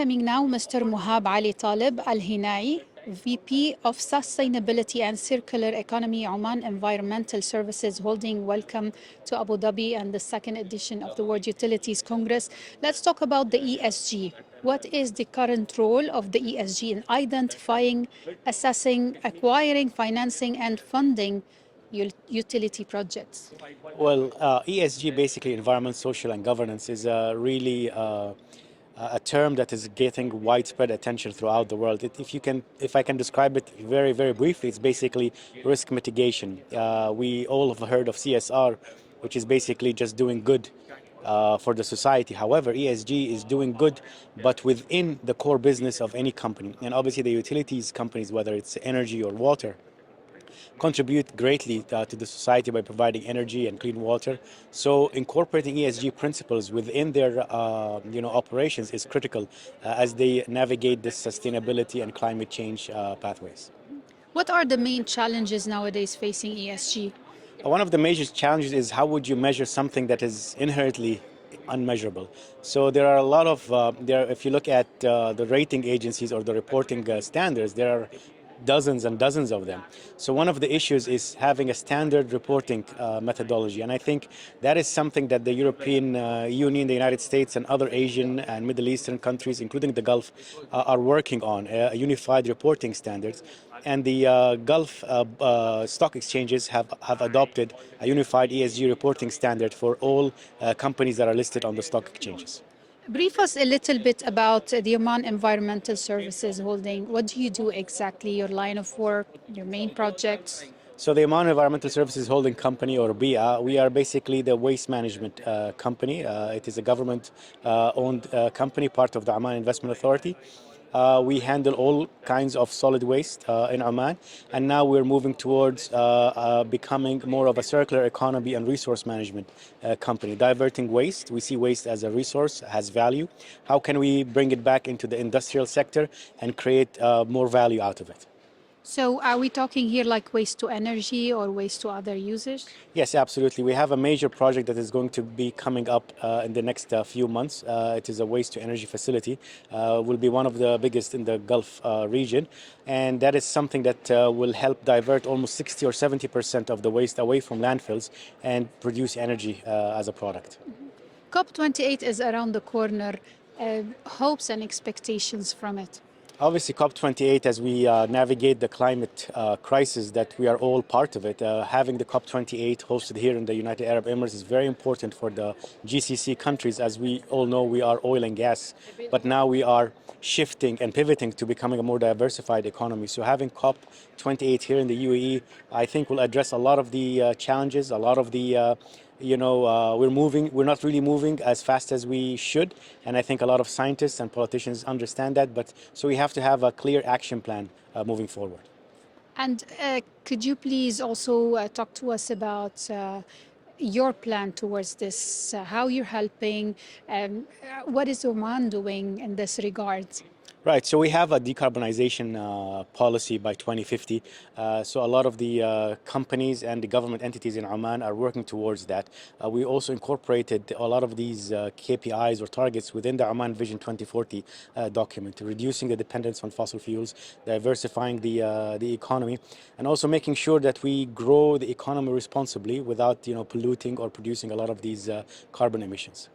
welcoming now Mr. Mohab Ali Al-Hinai, VP of Sustainability and Circular Economy, Oman Environmental Services Holding. Welcome to Abu Dhabi and the second edition of the World Utilities Congress. Let's talk about the ESG. What is the current role of the ESG in identifying, assessing, acquiring, financing, and funding utility projects? Well, ESG, basically environment, social, and governance, is really a term that is getting widespread attention throughout the world. If I can describe it very, very briefly, it's basically risk mitigation. We all have heard of CSR, which is basically just doing good for the society. However, ESG is doing good, but within the core business of any company. And obviously, the utilities companies, whether it's energy or water, contribute greatly to the society by providing energy and clean water. So incorporating ESG principles within their operations is critical as they navigate this sustainability and climate change pathways. What are the main challenges nowadays facing ESG? One of the major challenges is how would you measure something that is inherently unmeasurable. So there are a lot of, if you look at the rating agencies or the reporting standards, there are dozens and dozens of them. So one of the issues is having a standard reporting methodology. And I think that is something that the European Union, the United States, and other Asian and Middle Eastern countries, including the Gulf, are working on, unified reporting standards. And the Gulf stock exchanges have adopted a unified ESG reporting standard for all companies that are listed on the stock exchanges. Brief us a little bit about the Oman Environmental Services Holding. What do you do exactly, your line of work, your main projects? So the Oman Environmental Services Holding Company, or BIA, we are basically the waste management company. It is a government-owned company, part of the Oman Investment Authority. We handle all kinds of solid waste in Oman, and now we're moving towards becoming more of a circular economy and resource management company. Diverting waste, we see waste as a resource, has value. How can we bring it back into the industrial sector and create more value out of it? So are we talking here like waste to energy or waste to other uses? Yes, absolutely. We have a major project that is going to be coming up in the next few months. It is a waste to energy facility. Will be one of the biggest in the Gulf region. And that is something that will help divert almost 60 or 70% of the waste away from landfills and produce energy as a product. COP28 is around the corner. Hopes and expectations from it? Obviously, COP28, as we navigate the climate crisis, that we are all part of it. Having the COP28 hosted here in the United Arab Emirates is very important for the GCC countries. As we all know, we are oil and gas, but now we are shifting and pivoting to becoming a more diversified economy. So having COP28 here in the UAE, I think will address a lot of the challenges, a lot of the we're not really moving as fast as we should. And I think a lot of scientists and politicians understand that. But so we have to have a clear action plan moving forward. And could you please also talk to us about your plan towards this, how you're helping, what is Oman doing in this regard? Right, so we have a decarbonization policy by 2050. So a lot of the companies and the government entities in Oman are working towards that. We also incorporated a lot of these KPIs or targets within the Oman Vision 2040 document, reducing the dependence on fossil fuels, diversifying the economy, and also making sure that we grow the economy responsibly without polluting or producing a lot of these carbon emissions.